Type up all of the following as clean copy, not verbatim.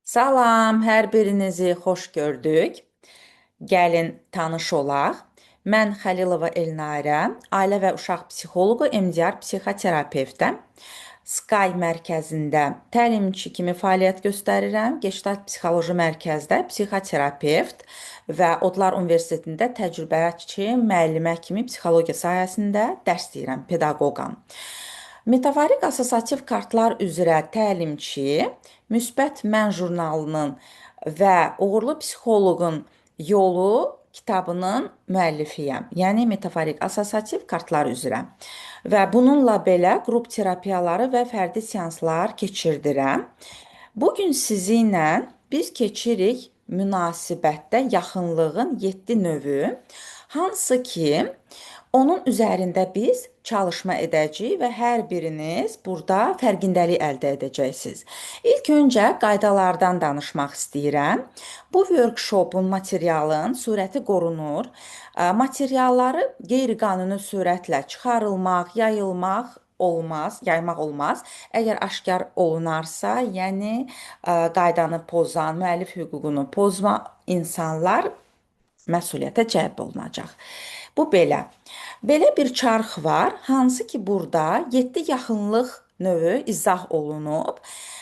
Salam, hər birinizi xoş gördük. Gəlin tanış olaq. Mən Xəlilova Elnarə, ailə və uşaq psixoloqu, MDR psixoterapevtəm. Sky mərkəzində təlimçi kimi fəaliyyət göstərirəm. Gestalt psixoloji mərkəzdə psixoterapevt və Odlar Universitetində təcrübəçi müəllimə kimi psixologiya sahəsində dərs deyirəm, pedaqoqam. Metaforik assosiativ kartlar üzrə təlimçi, Müsbət Mən jurnalının və Uğurlu Psixoloqun Yolu kitabının müəllifiyəm. Yəni metaforik assosiativ kartlar üzrə. Və bununla belə qrup terapiyaları və fərdi seanslar keçirdirəm. Bu gün sizinlə biz keçirik münasibətdə yaxınlığın 7 növü, hansı ki, onun üzərində biz çalışma edəcəyik və hər biriniz burada fərqindəlik əldə edəcəksiniz. İlk öncə qaydalardan danışmaq istəyirəm. Bu workshopun materialın surəti qorunur. Materialları qeyri-qanuni sürətlə çıxarılmaq, yaymaq olmaz. Əgər aşkar olunarsa, yəni qaydanı pozan, müəllif hüququnu pozma insanlar məsuliyyətə cəlb olunacaq. Bu belə. Belə bir çarx var, hansı ki burada 7 yaxınlıq növü izah olunub.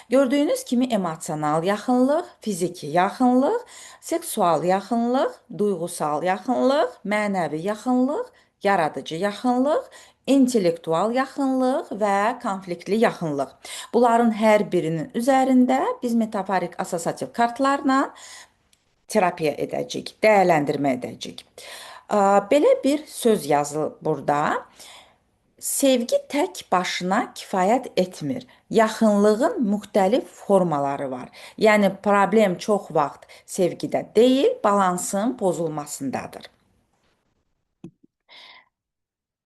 Gördüyünüz kimi emosional yaxınlıq, fiziki yaxınlıq, seksual yaxınlıq, duyğusal yaxınlıq, mənəvi yaxınlıq, yaradıcı yaxınlıq, intellektual yaxınlıq və konfliktli yaxınlıq. Bunların hər birinin üzərində biz metaforik assosiativ kartlarla terapiya edəcəyik, dəyərləndirmə edəcəyik. Belə bir söz yazılıb burada. Sevgi tək başına kifayət etmir. Yaxınlığın müxtəlif formaları var. Yəni problem çox vaxt sevgidə deyil, balansın pozulmasındadır.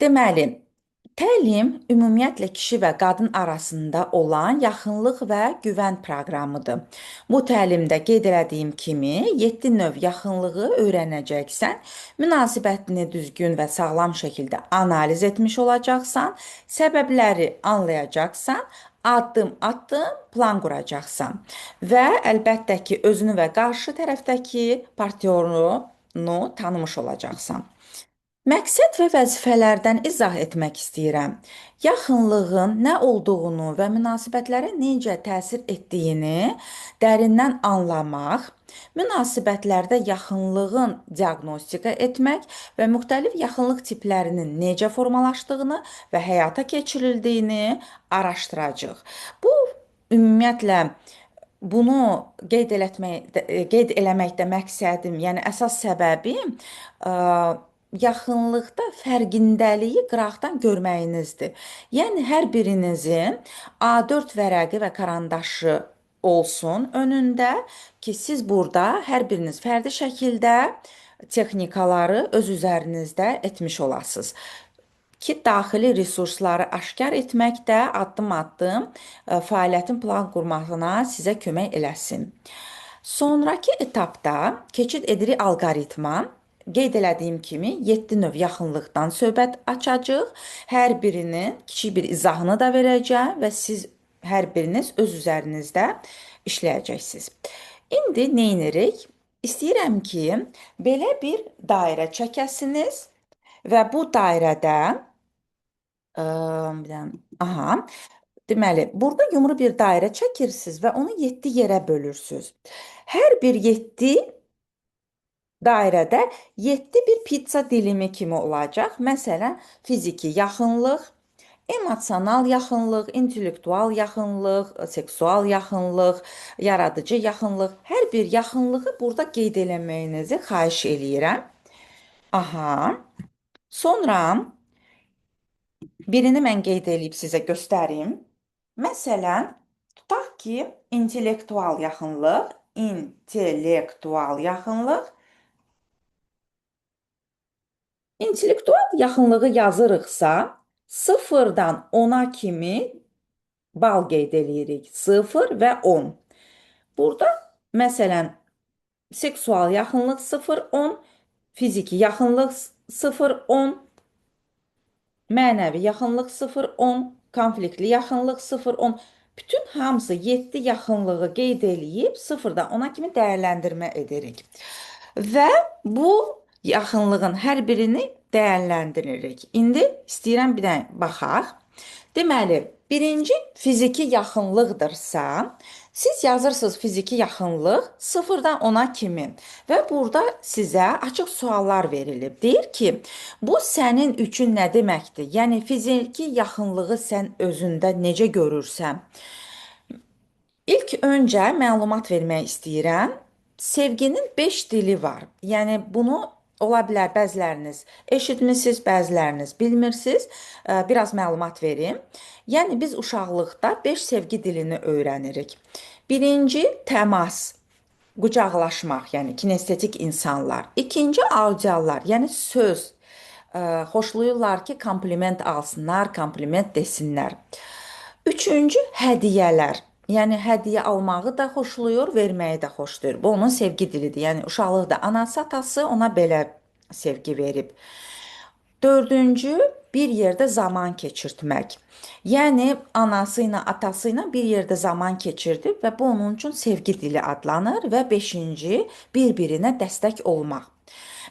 Deməli, təlim ümumiyyətlə kişi və qadın arasında olan yaxınlıq və güvən proqramıdır. Bu təlimdə qeyd etdiyim kimi 7 növ yaxınlığı öyrənəcəksən, münasibətini düzgün və sağlam şəkildə analiz etmiş olacaqsan, səbəbləri anlayacaqsan, addım-addım plan quracaqsan və əlbəttə ki, özünü və qarşı tərəfdəki partnyorunu tanımış olacaqsan. Məqsəd və vəzifələrdən izah etmək istəyirəm. Yaxınlığın nə olduğunu və münasibətlərə necə təsir etdiyini dərindən anlamaq, münasibətlərdə yaxınlığın diaqnostika etmək və müxtəlif yaxınlıq tiplərinin necə formalaşdığını və həyata keçirildiyini araşdıracağıq. Bu ümumiyyətlə bunu qeyd eləməkdə məqsədim, yəni əsas səbəbim yaxınlıqda fərqindəliyi qıraqdan görməyinizdir. Yəni hər birinizin A4 vərəqi və karandaşı olsun önündə ki, siz burada hər biriniz fərdi şəkildə texnikaları öz üzərinizdə etmiş olasınız. Ki, daxili resursları aşkar etməkdə addım-addım fəaliyyətin plan qurmasına sizə kömək eləsin. Sonrakı etapda keçid edirik alqoritma. Qeyd elədiyim kimi 7 növ yaxınlıqdan söhbət açacağıq. Hər birinin kiçik bir izahını da verəcəm və siz hər biriniz öz üzərinizdə işləyəcəksiniz. İndi nə edirik? İstəyirəm ki, belə bir dairə çəkəsiniz və bu dairədə deməli, burada yumru bir dairə çəkirsiniz və onu 7 yerə bölürsünüz. Hər bir 7 dairədə 7 bir pizza dilimi kimi olacaq. Məsələn, fiziki yaxınlıq, emosional yaxınlıq, intellektual yaxınlıq, seksual yaxınlıq, yaradıcı yaxınlıq. Hər bir yaxınlığı burada qeyd eləməyinizi xahiş eləyirəm. Sonra birini mən qeyd eləyib sizə göstərim. Məsələn, tutaq ki, intellektual yaxınlıq, İntellektual yaxınlığı yazırıqsa, 0-dan 10-a kimi bal qeyd eləyirik. 0 və 10. Burada, məsələn, seksual yaxınlıq 0-10, fiziki yaxınlıq 0-10, mənəvi yaxınlıq 0-10, konfliktli yaxınlıq 0-10. Bütün hamısı 7 yaxınlığı qeyd eləyib 0-dan 10-a kimi dəyərləndirmə edirik. Və bu yaxınlığın hər birini dəyərləndiririk. İndi istəyirəm bir dənə baxaq. Deməli, birinci fiziki yaxınlıqdırsa, siz yazırsınız fiziki yaxınlıq 0-dan 10-a kimi və burada sizə açıq suallar verilib. Deyir ki, bu sənin üçün nə deməkdir? Yəni fiziki yaxınlığı sən özündə necə görürsən? İlk öncə məlumat vermək istəyirəm. Sevginin 5 dili var. Yəni bunu ola bilər bəziləriniz eşitmisiniz, bəziləriniz bilmirsiniz. Biraz məlumat verim. Yəni biz uşaqlıqda 5 sevgi dilini öyrənirik. Birinci təmas, qucaqlaşmaq, yəni kinestetik insanlar. İkinci audiallar, yəni söz. Xoşlayırlar ki, kompliment alsınlar, kompliment desinlər. Üçüncü hədiyyələr. Yəni hədiyyə almağı da xoşlayır, verməyi də xoşlayır. Bu onun sevgi dilidir. Yəni uşaqlıqda anası, atası ona belə sevgi verib. Dördüncü, bir yerdə zaman keçirtmək. Yəni anası ilə, atası ilə bir yerdə zaman keçirdib və bu onun üçün sevgi dili adlanır və beşinci, bir-birinə dəstək olmaq.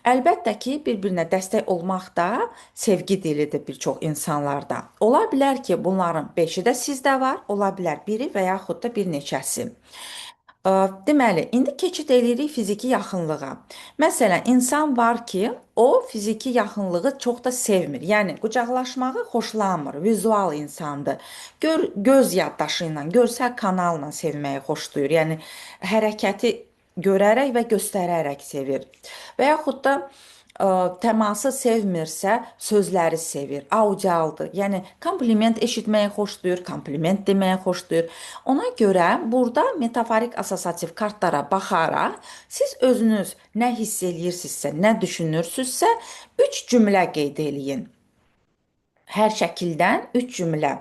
Əlbəttə ki, bir-birinə dəstək olmaq da sevgi dilidir bir çox insanlarda. Ola bilər ki, bunların 5-i də sizdə var, ola bilər biri və yaxud da bir neçəsi. Deməli, indi keçid eləyirik fiziki yaxınlığa. Məsələn, insan var ki, o fiziki yaxınlığı çox da sevmir. Yəni qucaqlaşmağı xoşlamır, vizual insandır. Göz yaddaşı ilə, görsel kanalla sevməyi xoşlayır. Yəni hərəkəti görərək və göstərərək sevir. Və yaxud da təması sevmirsə, sözləri sevir, audialdır. Yəni kompliment eşitməyi xoşlayır, kompliment deməyi xoşlayır. Ona görə burada metaforik assosiativ kartlara baxaraq siz özünüz nə hiss eləyirsinizsə, nə düşünürsünüzsə, 3 cümlə qeyd eləyin. Hər şəkildən 3 cümlə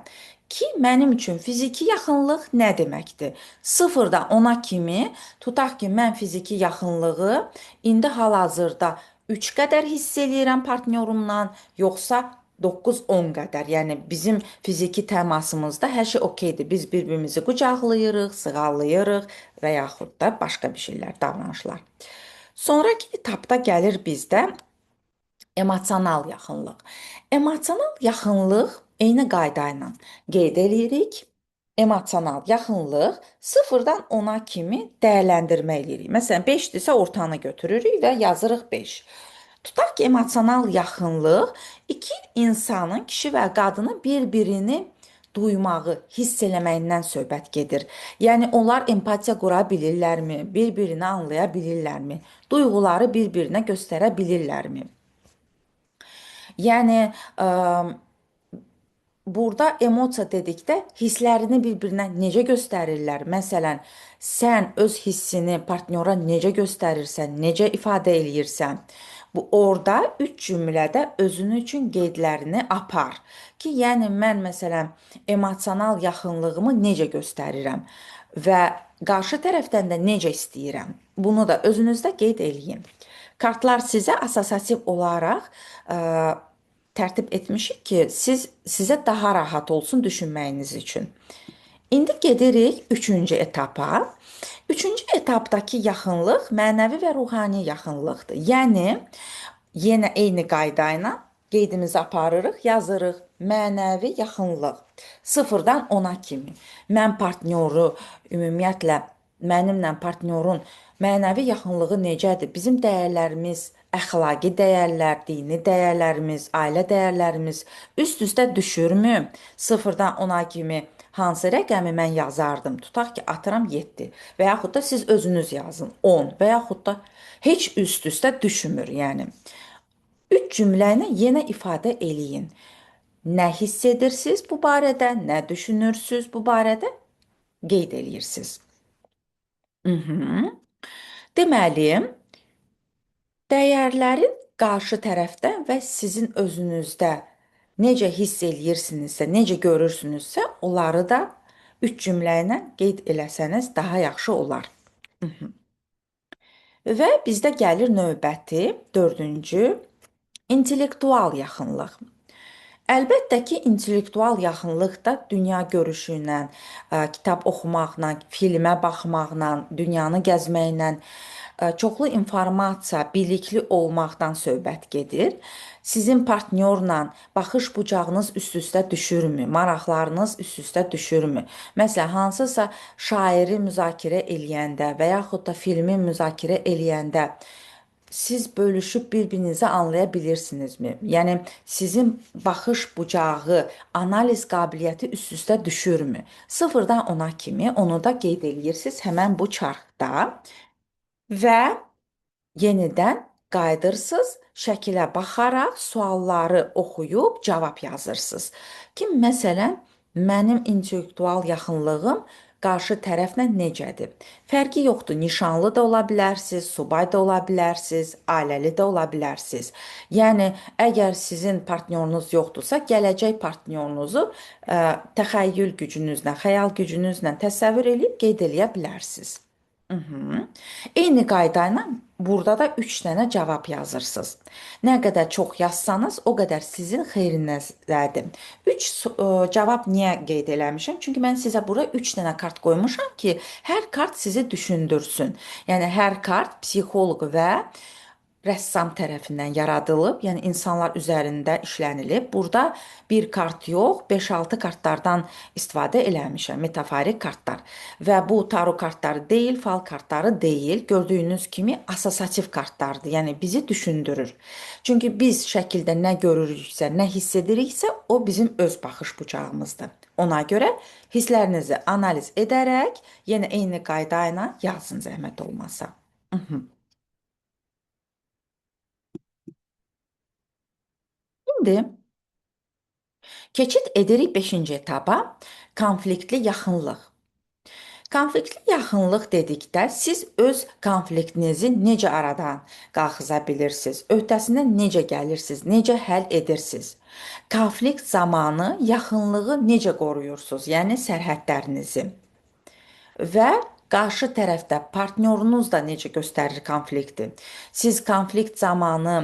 ki, mənim üçün fiziki yaxınlıq nə deməkdir? 0-dan 10-a kimi tutaq ki, mən fiziki yaxınlığı indi hal-hazırda 3 qədər hiss eləyirəm partnyorumla, yoxsa 9-10 qədər. Yəni bizim fiziki təmasımızda hər şey okeydir. Biz bir-birimizi qucaqlayırıq, sığallayırıq və yaxud da başqa bir şeylər, davranışlar. Sonrakı etapda gəlir bizdə emosional yaxınlıq. Emosional yaxınlıq eyni qayda ilə qeyd eləyirik. Emosional yaxınlıq 0-dan 10-a kimi dəyərləndirmə eləyirik. Məsələn, 5-dirsə ortanı götürürük və yazırıq 5. Tutaq ki, emosional yaxınlıq iki insanın, kişi və qadının bir-birini duymağı, hiss eləməyindən söhbət gedir. Yəni onlar empatiya qura bilirlərmi? Bir-birini anlaya bilirlərmi? Duyğuları bir-birinə göstərə bilirlərmi? Yəni burada emosiya dedikdə hisslərini bir-birinə necə göstərirlər? Məsələn, sən öz hissini partnyora necə göstərirsən, necə ifadə eləyirsən? Bu orada 3 cümlədə özün üçün qeydlərini apar ki, yəni mən məsələn emosional yaxınlığımı necə göstərirəm və qarşı tərəfdən də necə istəyirəm. Bunu da özünüzdə qeyd eləyin. Kartlar sizə assosiativ olaraq tərtib etmişik ki, sizə daha rahat olsun düşünməyiniz üçün. İndi gedirik 3-cü etapa. 3-cü etapdakı yaxınlıq mənəvi və ruhani yaxınlıqdır. Yəni, yenə eyni qayda ilə qeydimizi aparırıq, yazırıq mənəvi yaxınlıq. 0-dan 10-a kimi. Mən partnyoru, ümumiyyətlə, mənimlə partnyorun mənəvi yaxınlığı necədir? Bizim dəyərlərimiz, əxlaqi dəyərlər, dini dəyərlərimiz, ailə dəyərlərimiz üst-üstə düşürmü? 0-dan 10-a kimi hansı rəqəmi mən yazardım? Tutaq ki, atıram 7 və yaxud da siz özünüz yazın 10 və yaxud da heç üst-üstə düşmür, yəni. 3 cümləni yenə ifadə eləyin. Nə hiss edirsiniz bu barədə, nə düşünürsünüz bu barədə? Qeyd eləyirsiniz. Deməli, dəyərlərin qarşı tərəfdən və sizin özünüzdə necə hiss eləyirsinizsə, necə görürsünüzsə, onları da 3 cümlə ilə qeyd eləsəniz daha yaxşı olar. Və bizdə gəlir növbəti 4-cü intellektual yaxınlıq. Əlbəttə ki, intellektual yaxınlıq da dünya görüşü ilə, kitab oxumaqla, filmə baxmaqla, dünyanı gəzməklə, çoxlu informasiya, bilikli olmaqdan söhbət gedir. Sizin partnyorla baxış bucağınız üst-üstə düşürmü? Maraqlarınız üst-üstə düşürmü? Məsələn, hansısa şairi müzakirə eləyəndə və yaxud da filmi müzakirə eləyəndə siz bölüşüb bir-birinizi anlaya bilirsinizmi? Yəni sizin baxış bucağı, analiz qabiliyyəti üst-üstə düşürmü? Sıfırdan 10-a kimi onu da qeyd eləyirsiniz həmin bu çarxda və yenidən qayıdırsınız, şəkilə baxaraq sualları oxuyub cavab yazırsınız. Ki, məsələn, mənim intellektual yaxınlığım qarşı tərəflə necədir? Fərqi yoxdur, nişanlı da ola bilərsiniz, subay da ola bilərsiniz, ailəli də ola bilərsiniz. Yəni, əgər sizin partnyorunuz yoxdursa, gələcək partnyorunuzu təxəyyül gücünüzlə, xəyal gücünüzlə təsəvvür edib qeyd eləyə bilərsiniz. Mhm. Eyni qayda ilə burada da 3 dənə cavab yazırsınız. Nə qədər çox yazsanız, o qədər sizin xeyrinizədir. 3 cavab niyə qeyd eləmişəm? Çünki mən sizə bura 3 dənə kart qoymuşam ki, hər kart sizi düşündürsün. Yəni hər kart psixoloq və rəssam tərəfindən yaradılıb, yəni insanlar üzərində işlənilib. Burada bir kart yox, 5-6 kartlardan istifadə eləmişəm, metaforik kartlar. Və bu taro kartları deyil, fal kartları deyil. Gördüyünüz kimi assosiativ kartlardır. Yəni bizi düşündürür. Çünki biz şəkildə nə görürüksə, nə hiss ediriksə, o bizim öz baxış bucağımızdır. Ona görə hisslərinizi analiz edərək, yenə eyni qayda ilə yazın zəhmət olmasa. İndi keçid edirik 5-ci etaba, konfliktli yaxınlıq. Konfliktli yaxınlıq dedikdə siz öz konfliktinizi necə aradan qalxıza bilirsiniz, öhdəsindən necə gəlirsiniz, necə həll edirsiniz? Konflikt zamanı yaxınlığı necə qoruyursunuz, yəni sərhədlərinizi? Və qarşı tərəfdə partnyorunuz da necə göstərir konflikti? Siz konflikt zamanı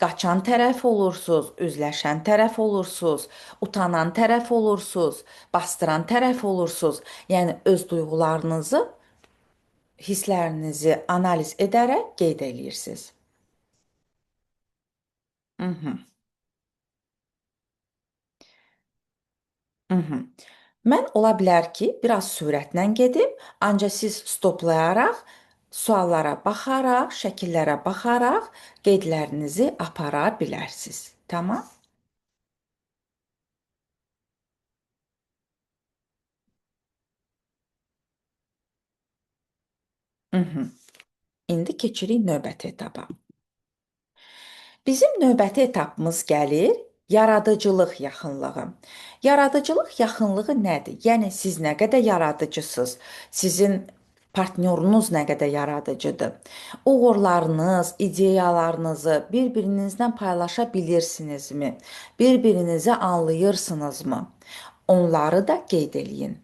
qaçan tərəf olursunuz, üzləşən tərəf olursunuz, utanan tərəf olursunuz, bastıran tərəf olursunuz. Yəni öz duyğularınızı, hisslərinizi analiz edərək qeyd eləyirsiniz. Mhm, mhm. Mən ola bilər ki, biraz sürətlə gedim, ancaq siz stoplayaraq, suallara baxaraq, şəkillərə baxaraq qeydlərinizi apara bilərsiniz. Tamam? Mhm. İndi keçirik növbəti etaba. Bizim növbəti etapımız gəlir yaradıcılıq yaxınlığı. Yaradıcılıq yaxınlığı nədir? Yəni siz nə qədər yaradıcısınız? Sizin partnyorunuz nə qədər yaradıcıdır? Uğurlarınız, ideyalarınızı bir-birinizlə paylaşa bilirsinizmi? Bir-birinizi anlayırsınızmı? Onları da qeyd eləyin.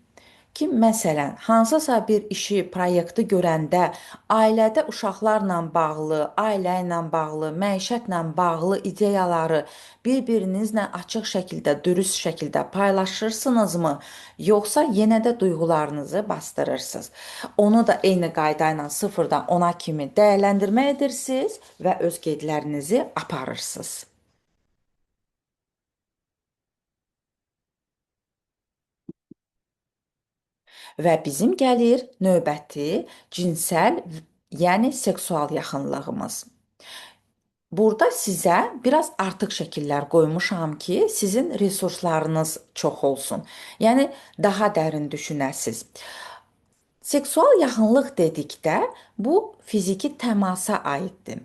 Ki, məsələn, hansısa bir işi, proyekti görəndə ailədə uşaqlarla bağlı, ailə ilə bağlı, məişətlə bağlı ideyaları bir-birinizlə açıq şəkildə, dürüst şəkildə paylaşırsınızmı, yoxsa yenə də duyğularınızı bastırırsınız? Onu da eyni qayda ilə 0-dan 10-a kimi dəyərləndirmə edirsiniz və öz qeydlərinizi aparırsınız. Və bizim gəlir növbəti cinsəl, yəni seksual yaxınlığımız. Burada sizə biraz artıq şəkillər qoymuşam ki, sizin resurslarınız çox olsun. Yəni daha dərin düşünəsiz. Seksual yaxınlıq dedikdə bu fiziki təmasa aiddir.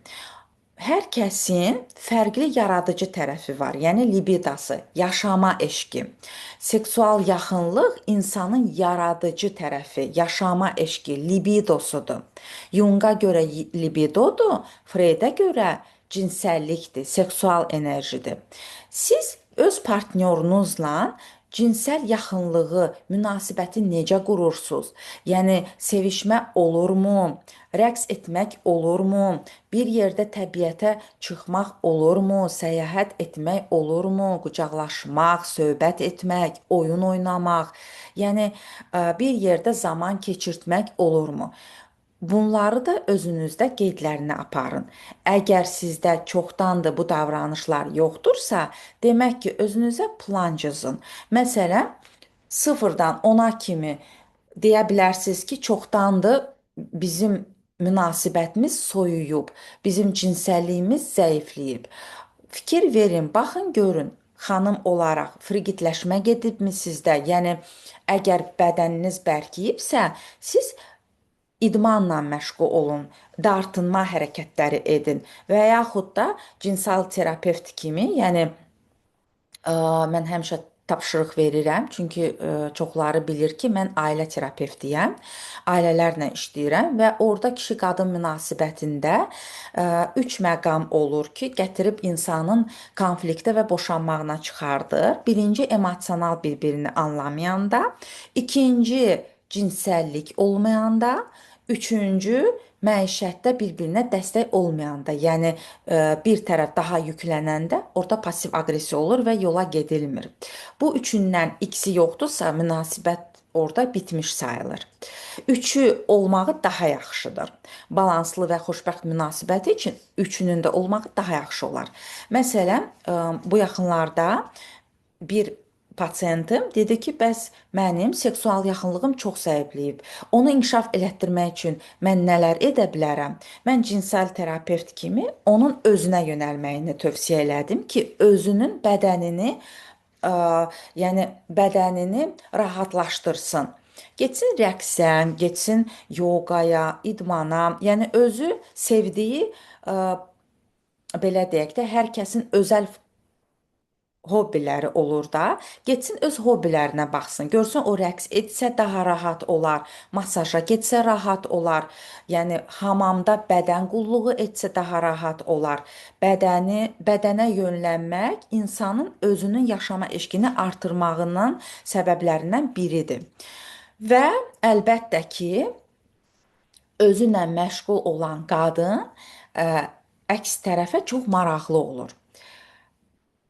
Hər kəsin fərqli yaradıcı tərəfi var, yəni libidası, yaşama eşqi. Seksual yaxınlıq insanın yaradıcı tərəfi, yaşama eşqi, libidosudur. Junga görə libidodur, Freydə görə cinsəllikdir, seksual enerjidir. Siz öz partnyorunuzla cinsəl yaxınlığı, münasibəti necə qurursunuz? Yəni sevişmə olurmu? Rəqs etmək olurmu? Bir yerdə təbiətə çıxmaq olurmu? Səyahət etmək olurmu? Qucaqlaşmaq, söhbət etmək, oyun oynamaq, yəni bir yerdə zaman keçirtmək olurmu? Bunları da özünüzdə qeydlərini aparın. Əgər sizdə çoxdandır bu davranışlar yoxdursa, demək ki, özünüzə plan cızın. Məsələn, sıfırdan 10-a kimi deyə bilərsiniz ki, çoxdandır bizim münasibətimiz soyuyub, bizim cinsəlliyimiz zəifləyib. Fikir verin, baxın, görün. Xanım olaraq friqitləşmə gedibmi sizdə? Yəni əgər bədəniniz bərkiyibsə, siz idmanla məşğul olun, dartınma hərəkətləri edin və yaxud da cinsal terapevt kimi, yəni mən həmişə tapşırıq verirəm, çünki çoxları bilir ki, mən ailə terapevtiyəm. Ailələrlə işləyirəm və orada kişi-qadın münasibətində üç məqam olur ki, gətirib insanın konfliktə və boşanmağına çıxardır. Birinci emosional bir-birini anlamayanda, ikinci cinsəllik olmayanda, üçüncü məişətdə bir-birinə dəstək olmayanda, yəni bir tərəf daha yüklənəndə orada pasiv aqressiya olur və yola gedilmir. Bu üçündən ikisi yoxdursa, münasibət orada bitmiş sayılır. Üçü olmağı daha yaxşıdır. Balanslı və xoşbəxt münasibəti üçün üçünün də olmağı daha yaxşı olar. Məsələn, bu yaxınlarda bir pasientim dedi ki, bəs mənim seksual yaxınlığım çox zəifləyib. Onu inkişaf elətdirmək üçün mən nələr edə bilərəm? Mən cinsəl terapevt kimi onun özünə yönəlməyini tövsiyə elədim ki, özünün bədənini, ə, yəni bədənini rahatlaşdırsın. Getsin rəqsə, getsin yoqaya, idmana, yəni özü sevdiyi, ə, belə deyək də, hər kəsin özəl hobbiləri olur da, getsin öz hobbilərinə baxsın. Görsün o rəqs etsə daha rahat olar, masaja getsə rahat olar. Yəni hamamda bədən qulluğu etsə daha rahat olar. Bədənə yönlənmək insanın özünün yaşama eşqini artırmağının səbəblərindən biridir. Və əlbəttə ki, özünlə məşğul olan qadın əks tərəfə çox maraqlı olur.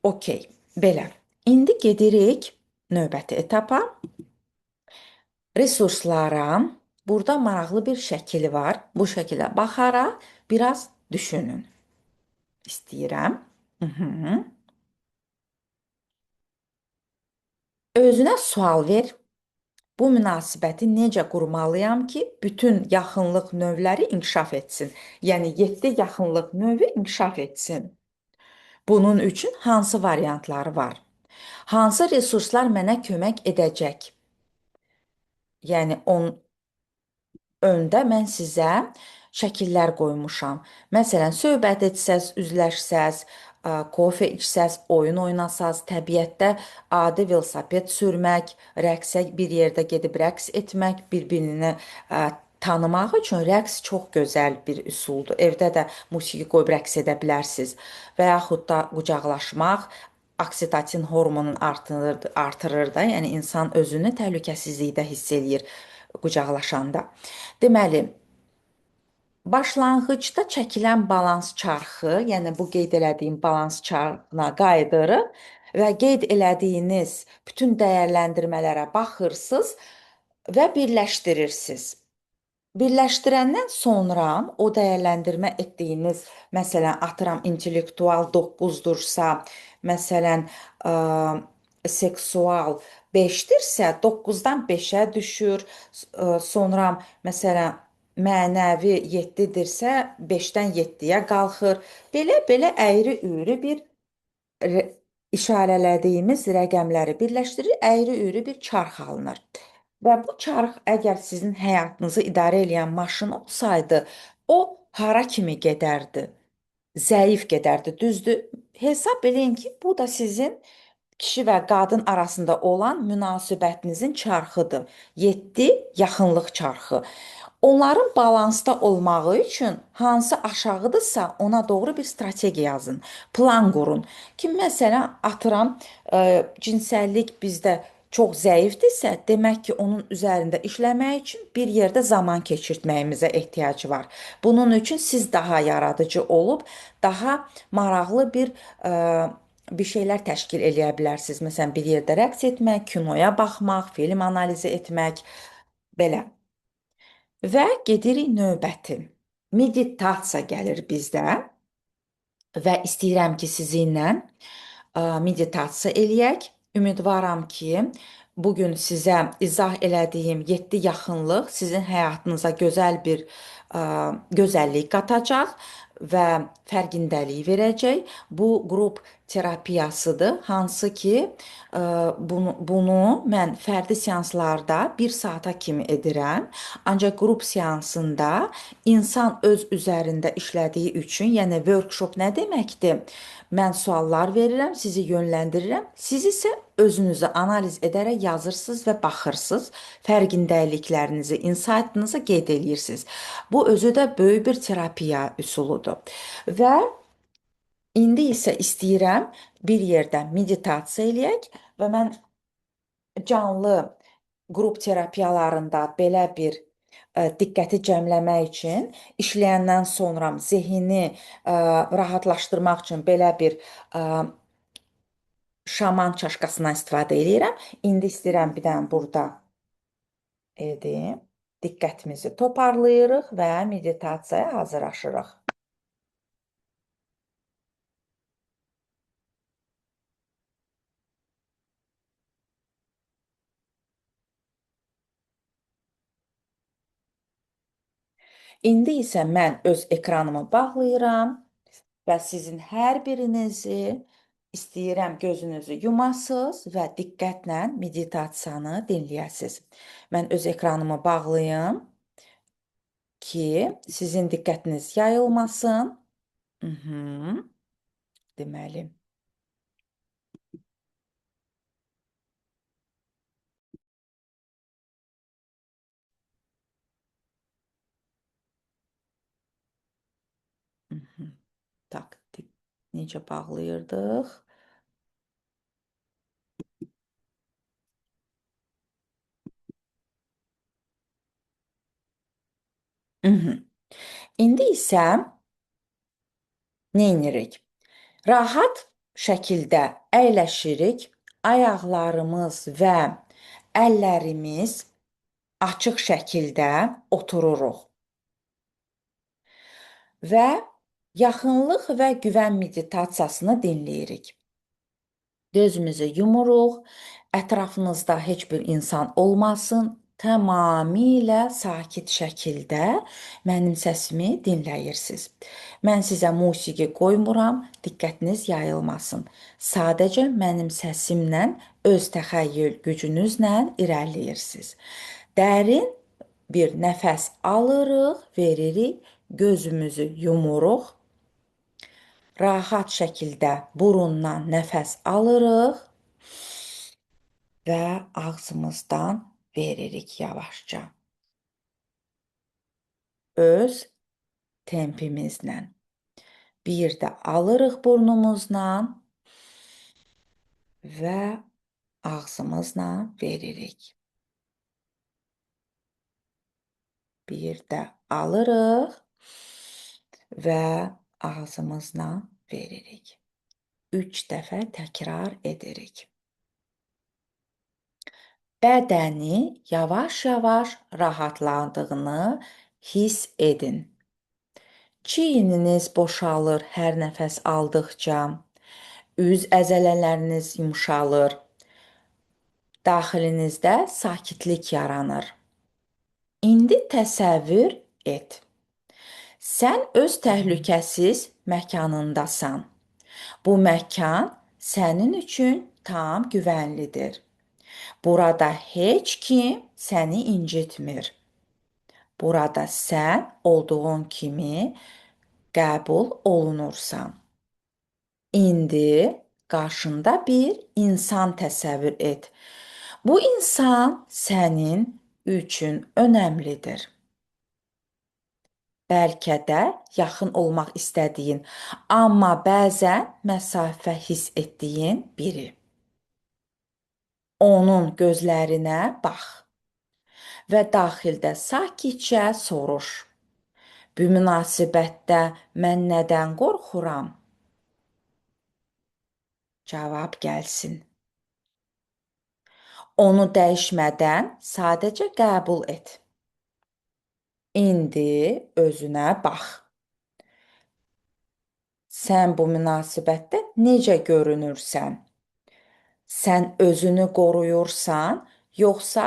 Okey, belə. İndi gedirik növbəti etapa. Resurslara. Burada maraqlı bir şəkil var. Bu şəkilə baxaraq biraz düşünün. İstəyirəm. Mhm. Özünə sual ver. Bu münasibəti necə qurmalıyam ki, bütün yaxınlıq növləri inkişaf etsin? Yəni 7 yaxınlıq növü inkişaf etsin. Bunun üçün hansı variantları var? Hansı resurslar mənə kömək edəcək? Yəni öndə mən sizə şəkillər qoymuşam. Məsələn, söhbət etsəz, üzləşsəz, kofe içsəz, oyun oynasaz, təbiətdə adi velosiped sürmək, rəqsə bir yerdə gedib rəqs etmək, bir-birini tanımaq üçün rəqs çox gözəl bir üsuldur. Evdə də musiqi qoyub rəqs edə bilərsiniz və yaxud da qucaqlaşmaq oksitosin hormonunu artırır da, yəni insan özünü təhlükəsizlikdə hiss eləyir qucaqlaşanda. Deməli, başlanğıcda çəkilən balans çarxı, yəni bu qeyd elədiyim balans çarxına qayıdırıq və qeyd elədiyiniz bütün dəyərləndirmələrə baxırsınız və birləşdirirsiniz. Birləşdirəndən sonra o dəyərləndirmə etdiyiniz, məsələn, atıram intellektual 9-dursa, məsələn, seksual 5-dirsə, 9-dan 5-ə düşür. Sonra məsələn, mənəvi 7-dirsə, 5-dən 7-yə qalxır. Belə-belə əyri-üyrü bir işarələdiyimiz rəqəmləri birləşdirir, əyri-üyrü bir çarx alınır. Və bu çarx əgər sizin həyatınızı idarə edən maşın olsaydı, o hara kimi gedərdi? Zəif gedərdi, düzdür? Hesab eləyin ki, bu da sizin kişi və qadın arasında olan münasibətinizin çarxıdır. 7 yaxınlıq çarxı. Onların balansda olmağı üçün hansı aşağıdırsa ona doğru bir strategiya yazın. Plan qurun. Ki məsələn atıram, cinsəllik bizdə çox zəifdirsə, demək ki, onun üzərində işləmək üçün bir yerdə zaman keçirtməyimizə ehtiyac var. Bunun üçün siz daha yaradıcı olub, daha maraqlı bir şeylər təşkil eləyə bilərsiniz. Məsələn, bir yerdə rəqs etmək, kinoya baxmaq, film analizi etmək, belə. Və gedirik növbəti. Meditasiya gəlir bizdə və istəyirəm ki, sizinlə meditasiya eləyək. Ümidvaram ki, bu gün sizə izah elədiyim 7 yaxınlıq sizin həyatınıza gözəl bir gözəllik qatacaq və fərqindəlik verəcək. Bu qrup terapiyasıdır, hansı ki, bunu mən fərdi seanslarda 1 saata kimi edirəm. Ancaq qrup seansında insan öz üzərində işlədiyi üçün, yəni workshop nə deməkdir? Mən suallar verirəm, sizi yönləndirirəm. Siz isə özünüzü analiz edərək yazırsınız və baxırsınız. Fərqindəliklərinizi, insightınızı qeyd edirsiniz. Bu özü də böyük bir terapiya üsuludur. Və indi isə istəyirəm bir yerdə meditasiya eləyək və mən canlı qrup terapiyalarında belə bir diqqəti cəmləmək üçün işləyəndən sonra zehni rahatlaşdırmaq üçün belə bir şaman çaşkasından istifadə edirəm. İndi istəyirəm bir dənə burada edim. Diqqətimizi toparlayırıq və meditasiyaya hazırlaşırıq. İndi isə mən öz ekranımı bağlayıram və sizin hər birinizi istəyirəm gözünüzü yumasınız və diqqətlə meditasiyanı dinləyəsiniz. Mən öz ekranımı bağlayım ki, sizin diqqətiniz yayılmasın. Deməli. Tak, necə bağlayırdıq? İndi isə nə edirik? Rahat şəkildə əyləşirik, ayaqlarımız və əllərimiz açıq şəkildə otururuq. Və yaxınlıq və güvən meditasiyasını dinləyirik. Gözümüzü yumuruq, ətrafınızda heç bir insan olmasın, tamamilə sakit şəkildə mənim səsimi dinləyirsiniz. Mən sizə musiqi qoymuram, diqqətiniz yayılmasın. Sadəcə mənim səsimlə, öz təxəyyül gücünüzlə irəliləyirsiniz. Dərin bir nəfəs alırıq, veririk, gözümüzü yumuruq. Rahat şəkildə burundan nəfəs alırıq və ağzımızdan veririk yavaşca. Öz tempimizlə. Bir də alırıq burnumuzla və ağzımızla veririk. Bir də alırıq və ağzımızla veririk. 3 dəfə təkrar edirik. Bədəni yavaş-yavaş rahatlandığını hiss edin. Çiyniniz boşalır hər nəfəs aldıqca, üz əzələləriniz yumşalır, daxilinizdə sakitlik yaranır. İndi təsəvvür et. Sən öz təhlükəsiz məkanındasan. Bu məkan sənin üçün tam güvənlidir. Burada heç kim səni incitmir. Burada sən olduğun kimi qəbul olunursan. İndi qarşında bir insan təsəvvür et. Bu insan sənin üçün önəmlidir. Bəlkə də yaxın olmaq istədiyin, amma bəzən məsafə hiss etdiyin biri. Onun gözlərinə bax və daxildə sakitcə soruş. Bu münasibətdə mən nədən qorxuram? Cavab gəlsin. Onu dəyişmədən sadəcə qəbul et. İndi özünə bax. Sən bu münasibətdə necə görünürsən? Sən özünü qoruyursan, yoxsa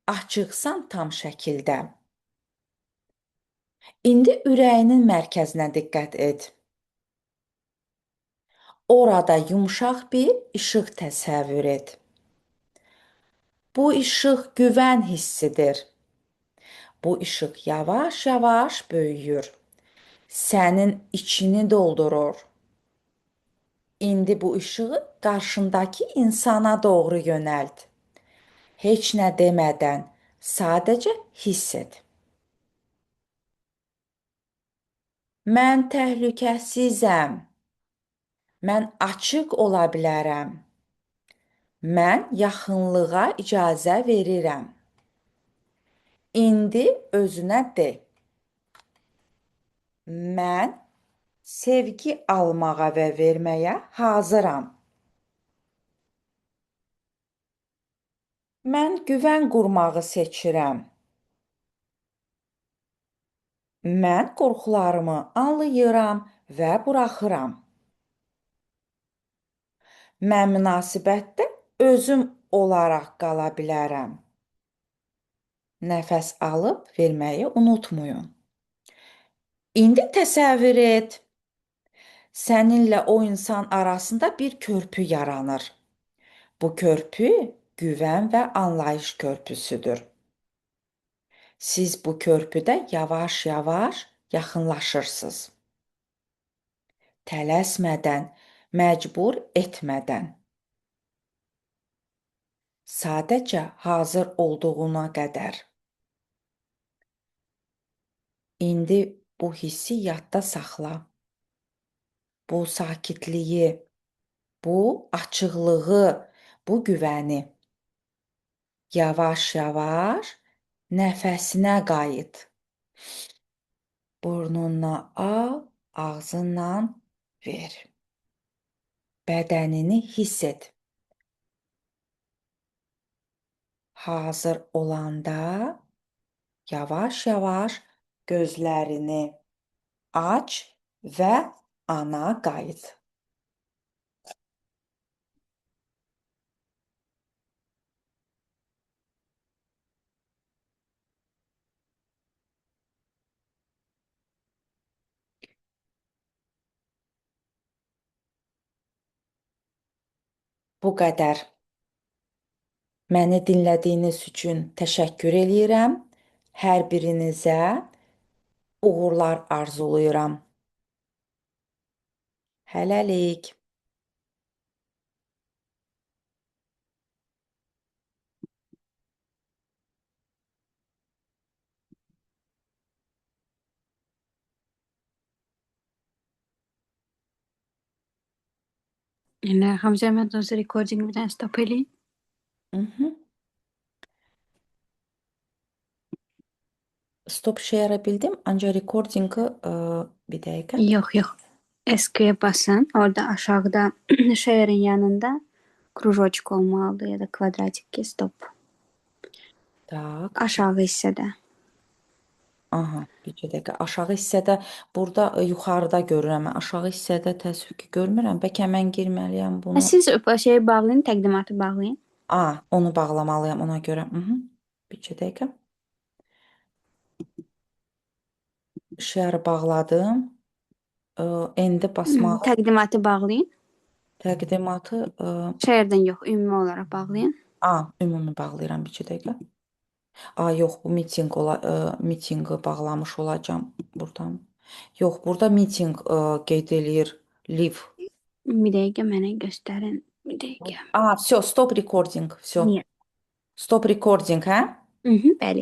açıqsan tam şəkildə? İndi ürəyinin mərkəzinə diqqət et. Orada yumşaq bir işıq təsəvvür et. Bu işıq güvən hissidir. Bu işıq yavaş-yavaş böyüyür. Sənin içini doldurur. İndi bu işığı qarşındakı insana doğru yönəlt. Heç nə demədən, sadəcə hiss et. Mən təhlükəsizəm. Mən açıq ola bilərəm. Mən yaxınlığa icazə verirəm. İndi özünə de. Mən sevgi almağa və verməyə hazıram. Mən güvən qurmağı seçirəm. Mən qorxularımı anlayıram və buraxıram. Mən münasibətdə özüm olaraq qala bilərəm. Nəfəs alıb verməyi unutmayın. İndi təsəvvür et. Səninlə o insan arasında bir körpü yaranır. Bu körpü güvən və anlayış körpüsüdür. Siz bu körpüdə yavaş-yavaş yaxınlaşırsınız. Tələsmədən, məcbur etmədən. Sadəcə hazır olduğuna qədər. İndi bu hissi yadda saxla. Bu sakitliyi, bu açıqlığı, bu güvəni. Yavaş-yavaş nəfəsinə qayıt. Burnunla al, ağzınla ver. Bədənini hiss et. Hazır olanda yavaş-yavaş gözlərini aç və ana qayıt. Bu qədər. Məni dinlədiyiniz üçün təşəkkür eləyirəm. Hər birinizə uğurlar arzulayıram. Hələlik. Yəni Həmzə mən öz recordingi bir dənə stop eləyim. Stop share bildim, ancaq recordingi bir dəqiqə. Yox. Eskiyə basın. Orada aşağıda share'in yanında krujочек olmalıdır ya da kvadratik ki stop. Tak. Aşağı hissədə. Aha, bir dəqiqə. Aşağı hissədə, burada yuxarıda görürəm. Aşağı hissədə təəssüf ki görmürəm. Bəlkə mən girməliyəm bunu. Siz şeyi bağlayın, təqdimatı bağlayın. Onu bağlamalıyam ona görə. Bir dəqiqə. Share bağladım. Endi basmalı. Təqdimatı bağlayın. Təqdimatı Share'dən yox, ümumi olaraq bağlayın. Ümumi bağlayıram bir dəqiqə. Yox, bu mitinqi bağlamış olacağam buradan. Yox, burada mitinq qeyd eləyir. Live. Bir dəqiqə mənə göstərin. Bir dəqiqə. Все, stop recording. Все. Niyə? Stop recording, hə? Mhm, bəli.